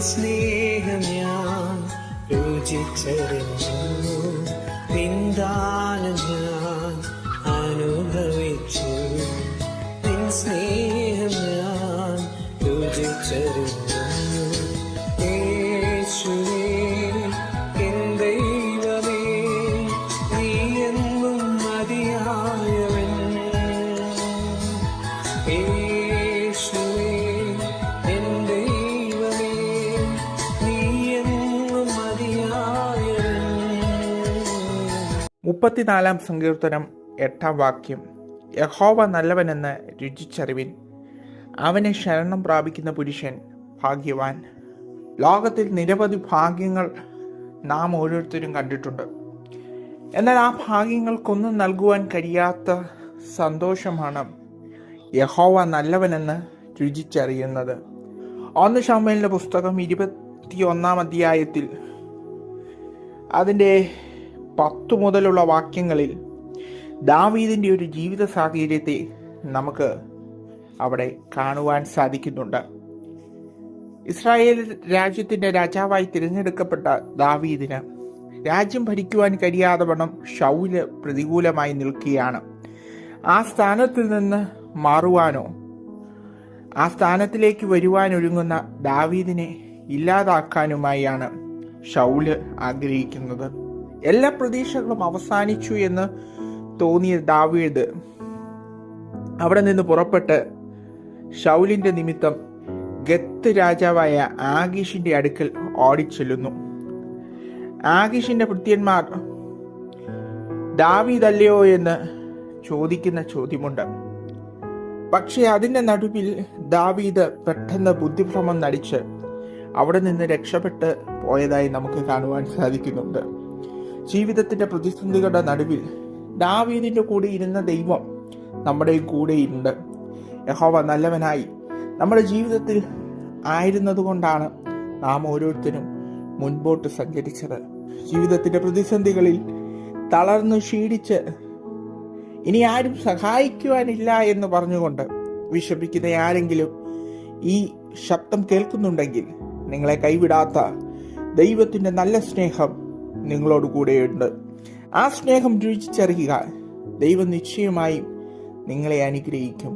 സ്നേഹം ഞാൻ രുചിച്ചറിഞ്ഞു, നിന്ദാനം ഞാൻ അനുഭവിച്ചു. നിൻ സ്നേഹം ഞാൻ രുചിച്ചറിഞ്ഞു. യേശുവേ എൻ ദൈവമേ, നീ എന്നും മതിയായവൻ. യേശുവേ എൻ ദൈവമേ, നീ എന്നും മതിയായവൻ. 34 സങ്കീർത്തനം 8 വാക്യം. യഹോവ നല്ലവനെന്ന് രുചിച്ചറിവിൻ, അവനെ ശരണം പ്രാപിക്കുന്ന പുരുഷൻ ഭാഗ്യവാൻ. ലോകത്തിൽ നിരവധി ഭാഗ്യങ്ങൾ നാം ഓരോരുത്തരും കണ്ടിട്ടുണ്ട്. എന്നാൽ ആ ഭാഗ്യങ്ങൾക്കൊന്നും നൽകുവാൻ കഴിയാത്ത സന്തോഷമാണ് യഹോവ നല്ലവനെന്ന് രുചിച്ചറിയുന്നത്. 1 ശമൂവേലിന്റെ പുസ്തകം 21 അധ്യായത്തിൽ അതിൻ്റെ 10 മുതലുള്ള വാക്യങ്ങളിൽ ദാവീദിൻ്റെ ഒരു ജീവിത സാഹചര്യത്തെ നമുക്ക് അവിടെ കാണുവാൻ സാധിക്കുന്നുണ്ട്. ഇസ്രായേൽ രാജ്യത്തിൻ്റെ രാജാവായി തിരഞ്ഞെടുക്കപ്പെട്ട ദാവീദിന് രാജ്യം ഭരിക്കുവാൻ കഴിയാതെ വണ്ണം ശൗല് പ്രതികൂലമായി നിൽക്കുകയാണ്. ആ സ്ഥാനത്തിൽ നിന്ന് മാറുവാനോ ആ സ്ഥാനത്തിലേക്ക് വരുവാനൊരുങ്ങുന്ന ദാവീദിനെ ഇല്ലാതാക്കാനുമായാണ് ശൗല് ആഗ്രഹിക്കുന്നത്. എല്ലാ പ്രതീക്ഷകളും അവസാനിച്ചു എന്ന് തോന്നിയ ദാവീദ് അവിടെ നിന്ന് പുറപ്പെട്ട് ശൗലിന്റെ നിമിത്തം ഗത്ത് രാജാവായ ആഗീഷിന്റെ അടുക്കൽ ഓടിച്ചെല്ലുന്നു. ആഗീഷിന്റെ ഭൃത്യന്മാർ ദാവീദല്ലയോ എന്ന് ചോദിക്കുന്ന ചോദ്യമുണ്ട്. പക്ഷേ അതിന്റെ നടുവിൽ ദാവീദ് പെട്ടെന്ന് ബുദ്ധിഭ്രമം നടിച്ച് അവിടെ നിന്ന് രക്ഷപ്പെട്ട് പോയതായി നമുക്ക് കാണുവാൻ സാധിക്കുന്നുണ്ട്. ജീവിതത്തിന്റെ പ്രതിസന്ധികളുടെ നടുവിൽ ദാവീദിന്റെ കൂടെ ഇരുന്ന ദൈവം നമ്മുടെ കൂടെയുണ്ട്. യഹോവ നല്ലവനായി നമ്മുടെ ജീവിതത്തിൽ ആയിരുന്നത് കൊണ്ടാണ് നാം ഓരോരുത്തരും മുൻപോട്ട് സഞ്ചരിച്ചത്. ജീവിതത്തിന്റെ പ്രതിസന്ധികളിൽ തളർന്നു ക്ഷീണിച്ച് ഇനി ആരും സഹായിക്കുവാനില്ല എന്ന് പറഞ്ഞുകൊണ്ട് വിഷമിക്കുന്ന ആരെങ്കിലും ഈ ശബ്ദം കേൾക്കുന്നുണ്ടെങ്കിൽ, നിങ്ങളെ കൈവിടാത്ത ദൈവത്തിന്റെ നല്ല സ്നേഹം നിങ്ങളോട് കൂടെയുണ്ട്. ആ സ്നേഹം രുചിച്ചറിയുക. ദൈവം നിശ്ചയമായും നിങ്ങളെ അനുഗ്രഹിക്കും.